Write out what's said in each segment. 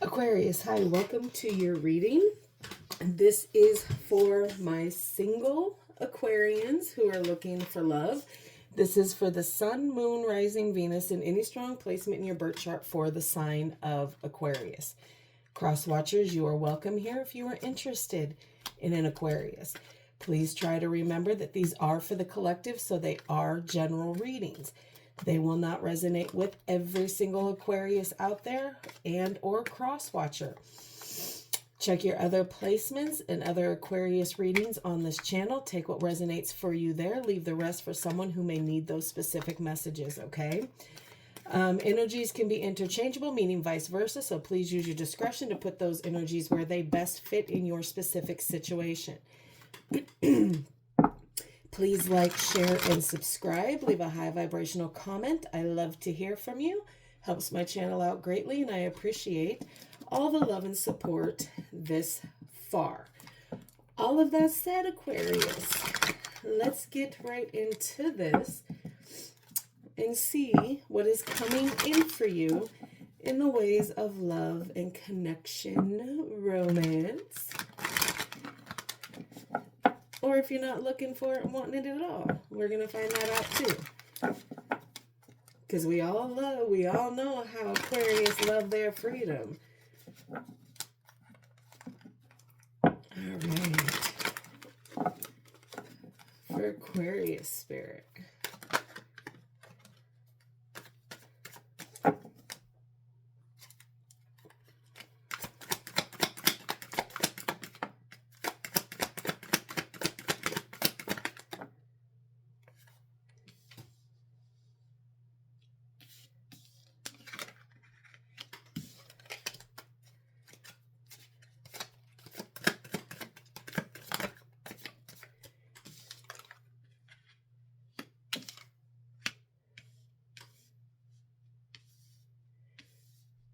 Aquarius, hi, welcome to your reading. This is for my single Aquarians who are looking for love. This is for the Sun, Moon, Rising, Venus, and any strong placement in your birth chart for the sign of Aquarius. Crosswatchers, you are welcome here if you are interested in an Aquarius. Please try to remember that these are for the collective, so they are general readings. They will not resonate with every single Aquarius out there and or crosswatcher. Check your other placements and other Aquarius readings on this channel. Take what resonates for you there. Leave the rest for someone who may need those specific messages, okay? Energies can be interchangeable, meaning vice versa, so please use your discretion to put those energies where they best fit in your specific situation. Please like, share, and subscribe. Leave a high vibrational comment. I love to hear from you. Helps my channel out greatly, and I appreciate all the love and support this far. All of that said, Aquarius, let's get right into this and see what is coming in for you in the ways of love and connection, romance. Or if you're not looking for it and wanting it at all, we're going to find that out too. Because we all know how Aquarius love their freedom. All right. For Aquarius spirit.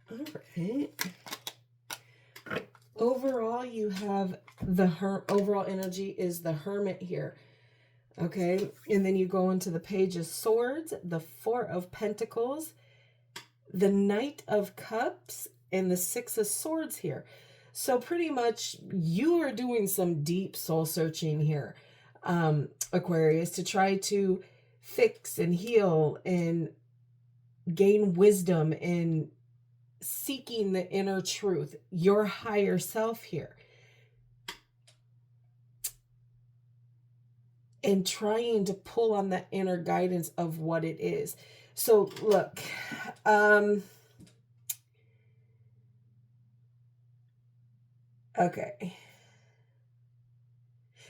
All right. Overall, you have the overall energy is the Hermit here. Okay, and then you go into the Page of Swords, the Four of Pentacles, the Knight of Cups, and the Six of Swords here. So pretty much you are doing some deep soul searching here, Aquarius, to try to fix and heal and gain wisdom and seeking the inner truth, your higher self here. And trying to pull on that inner guidance of what it is. So look, okay.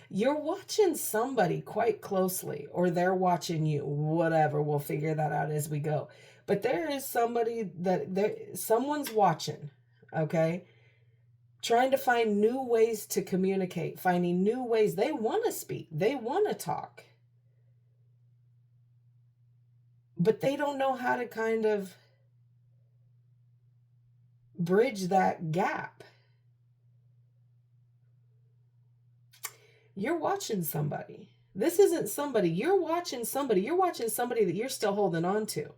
You're watching somebody quite closely, or they're watching you, whatever. We'll figure that out as we go. But there is somebody someone's watching, okay? Trying to find new ways to communicate, finding new ways. They want to speak. They want to talk. But they don't know how to kind of bridge that gap. You're watching somebody. This isn't somebody. You're watching somebody. You're watching somebody that you're still holding on to.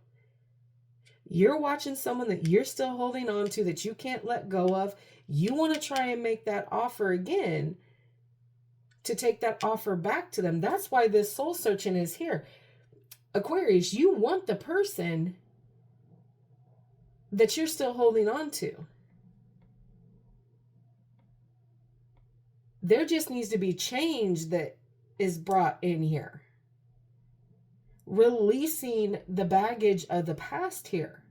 You're watching someone that you're still holding on to, that you can't let go of. You want to try and make that offer again, to take that offer back to them. That's why this soul searching is here. Aquarius, you want the person that you're still holding on to. There just needs to be change that is brought in here. Releasing the baggage of the past here.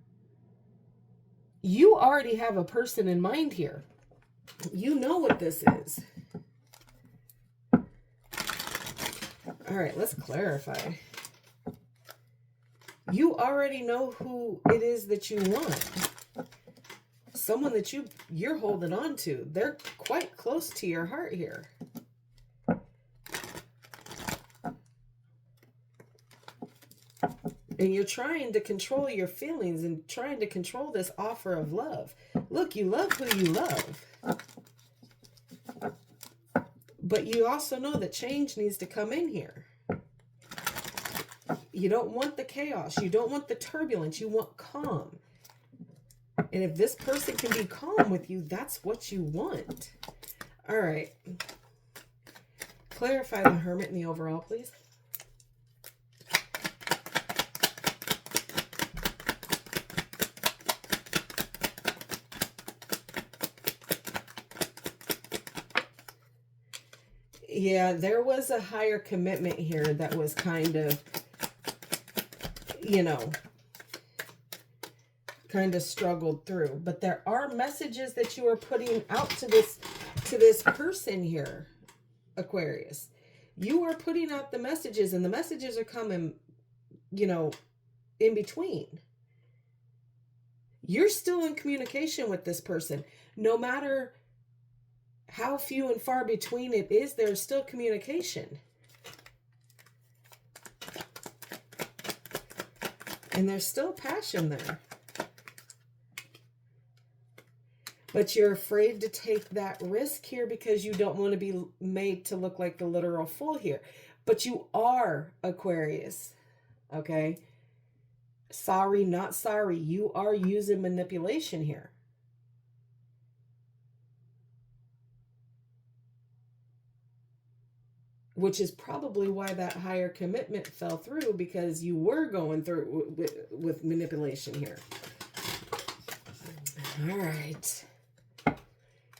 You already have a person in mind here. You know what this is. All right, let's clarify. You already know who it is that you want. Someone that you're holding on to. They're quite close to your heart here. And you're trying to control your feelings and trying to control this offer of love. Look, you love who you love. But you also know that change needs to come in here. You don't want the chaos. You don't want the turbulence. You want calm. And if this person can be calm with you, that's what you want. All right. Clarify the Hermit and the overall, please. Yeah, there was a higher commitment here that was kind of, you know, kind of struggled through. But there are messages that you are putting out to this person here, Aquarius. You are putting out the messages, and the messages are coming, you know, in between. You're still in communication with this person. No matter how few and far between it is, there's still communication. And there's still passion there. But you're afraid to take that risk here because you don't want to be made to look like the literal fool here. But you are, Aquarius. Okay? Sorry, not sorry. You are using manipulation here. Which is probably why that higher commitment fell through, because you were going through with manipulation here. All right.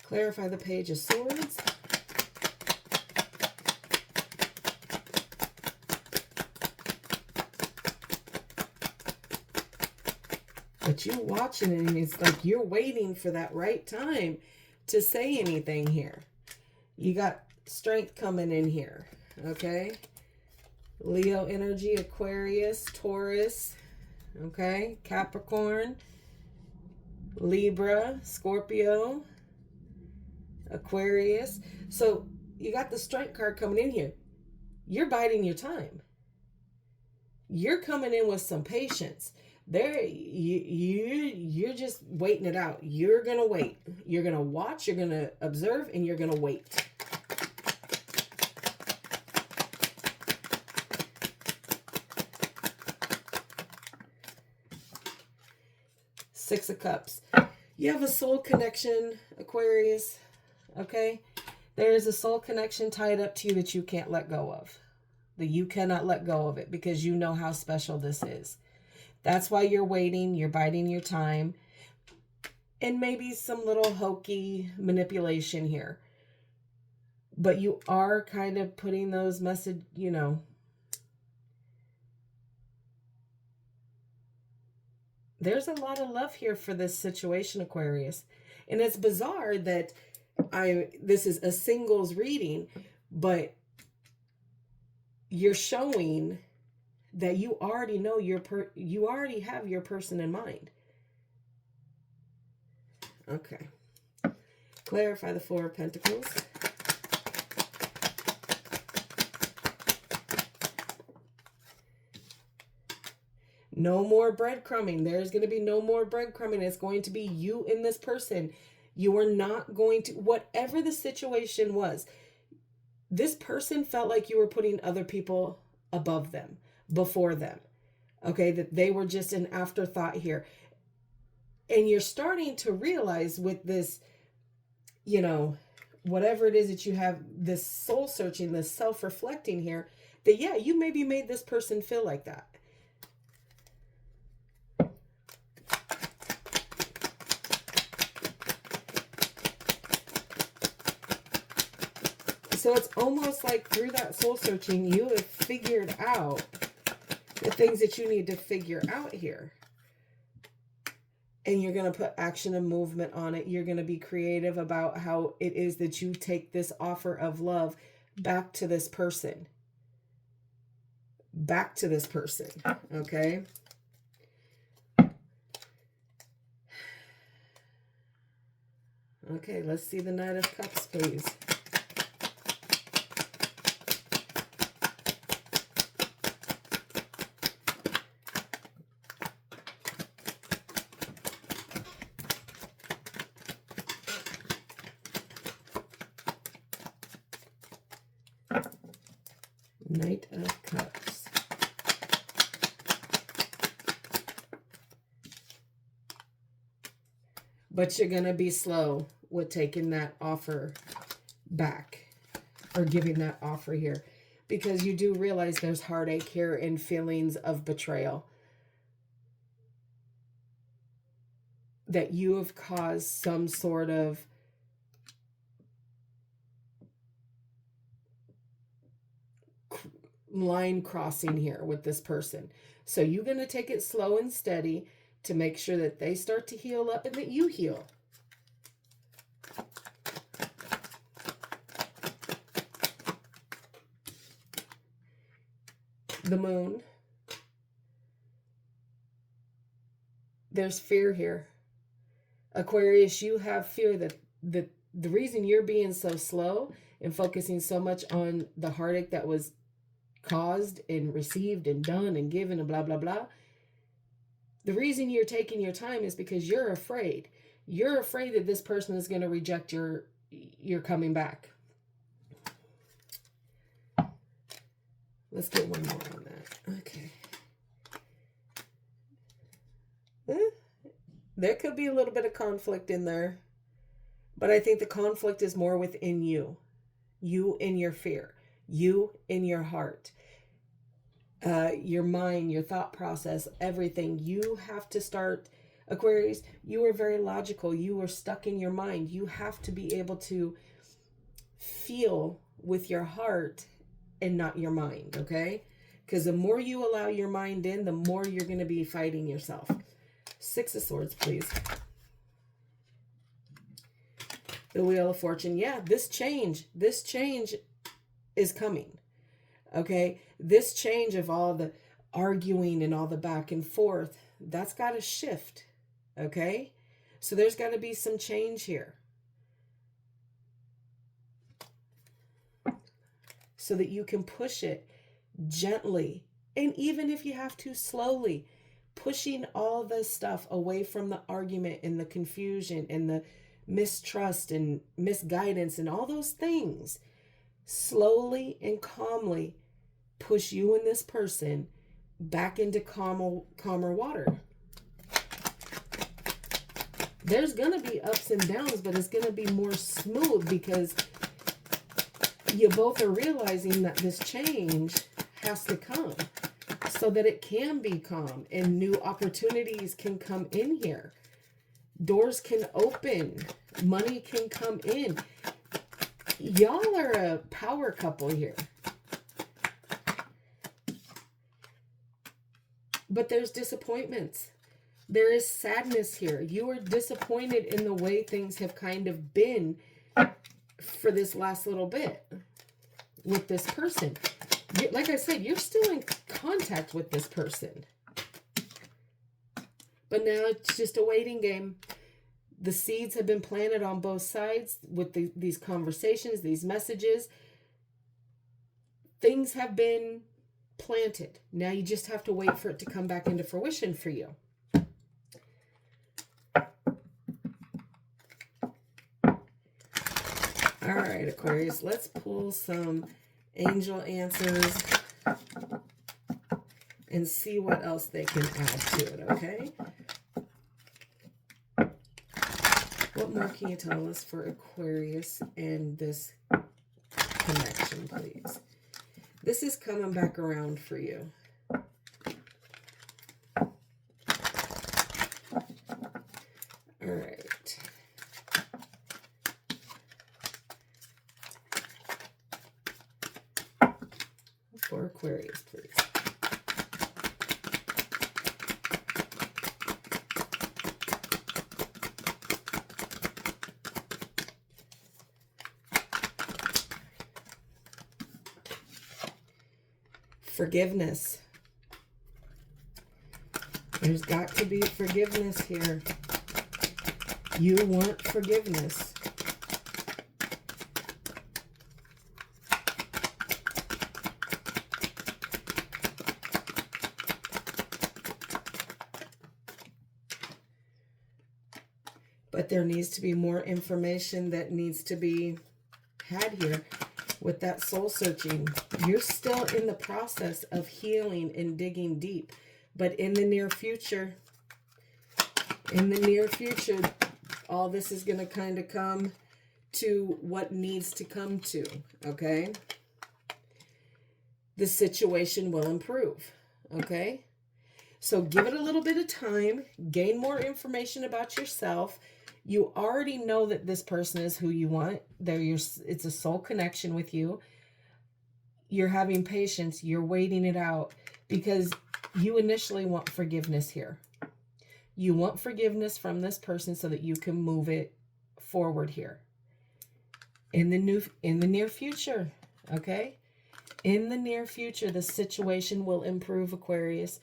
Clarify the Page of Swords. But you watching it, and it's like you're waiting for that right time to say anything here. You got Strength coming in here, okay? Leo energy, Aquarius, Taurus, okay? Capricorn, Libra, Scorpio, Aquarius. So you got the Strength card coming in here. You're biding your time. You're coming in with some patience. You're just waiting it out. You're going to wait. You're going to watch, you're going to observe, and you're going to wait. Six of Cups. You have a soul connection, Aquarius. Okay? There is a soul connection tied up to you that you can't let go of. That you cannot let go of it because you know how special this is. That's why you're waiting. You're biding your time. And maybe some little hokey manipulation here. But you are kind of putting those message, you know. There's a lot of love here for this situation, Aquarius. And it's bizarre that this is a singles reading, but you're showing that you already know you already have your person in mind. Okay. Clarify the Four of Pentacles. No more breadcrumbing. There's going to be no more breadcrumbing. It's going to be you and this person. You are not going to, whatever the situation was, this person felt like you were putting other people above them, before them. Okay, that they were just an afterthought here. And you're starting to realize with this, you know, whatever it is that you have, this soul searching, this self-reflecting here, that yeah, you maybe made this person feel like that. So it's almost like through that soul searching, you have figured out the things that you need to figure out here. And you're going to put action and movement on it. You're going to be creative about how it is that you take this offer of love back to this person. Back to this person. Okay? Okay, let's see the Knight of Cups, please. Knight of Cups. But you're going to be slow with taking that offer back, or giving that offer here, because you do realize there's heartache here and feelings of betrayal, that you have caused some sort of line crossing here with this person. So you're going to take it slow and steady to make sure that they start to heal up and that you heal. The moon. There's fear here. Aquarius, you have fear that the reason you're being so slow and focusing so much on the heartache that was caused and received and done and given and blah, blah, blah. The reason you're taking your time is because you're afraid. You're afraid that this person is going to reject your coming back. Let's get one more on that. Okay. There could be a little bit of conflict in there, but I think the conflict is more within you. You in your fear. You in your heart. Your mind, your thought process, everything. You have to start, Aquarius, you are very logical. You are stuck in your mind. You have to be able to feel with your heart and not your mind, okay? Because the more you allow your mind in, the more you're going to be fighting yourself. 6 of Swords, please. The Wheel of Fortune. Yeah, this change is coming. Okay, this change of all the arguing and all the back and forth, that's got to shift. Okay, so there's got to be some change here, so that you can push it gently, and even if you have to, slowly, pushing all this stuff away from the argument and the confusion and the mistrust and misguidance and all those things. Slowly and calmly push you and this person back into calmer water. There's going to be ups and downs, but it's going to be more smooth because you both are realizing that this change has to come so that it can be calm and new opportunities can come in here. Doors can open. Money can come in. Y'all are a power couple here. But there's disappointments. There is sadness here. You are disappointed in the way things have kind of been for this last little bit with this person. Like I said, you're still in contact with this person. But now it's just a waiting game. The seeds have been planted on both sides with these conversations, these messages. Things have been planted. Now you just have to wait for it to come back into fruition for you. All right, Aquarius, let's pull some angel answers and see what else they can add to it, okay? What more can you tell us for Aquarius and this connection, please? This is coming back around for you. All right. For Aquarius, please. Forgiveness. There's got to be forgiveness here. You want forgiveness. But there needs to be more information that needs to be had here. With that soul searching, you're still in the process of healing and digging deep. But in the near future, all this is going to kind of come to what needs to come to, okay? The situation will improve, okay? So give it a little bit of time, gain more information about yourself. You already know that this person is who you want. It's a soul connection with you. You're having patience. You're waiting it out because you initially want forgiveness here. You want forgiveness from this person so that you can move it forward here in the near future, okay? In the near future, the situation will improve, Aquarius.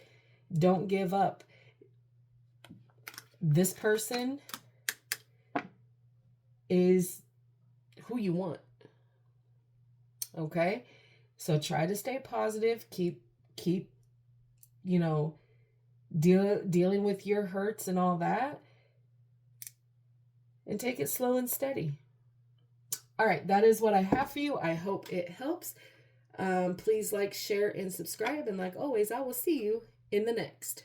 Don't give up. This person is who you want, okay? So try to stay positive. Keep you know, dealing with your hurts and all that. And take it slow and steady. All right, that is what I have for you. I hope it helps. Please like, share, and subscribe. And like always, I will see you in the next.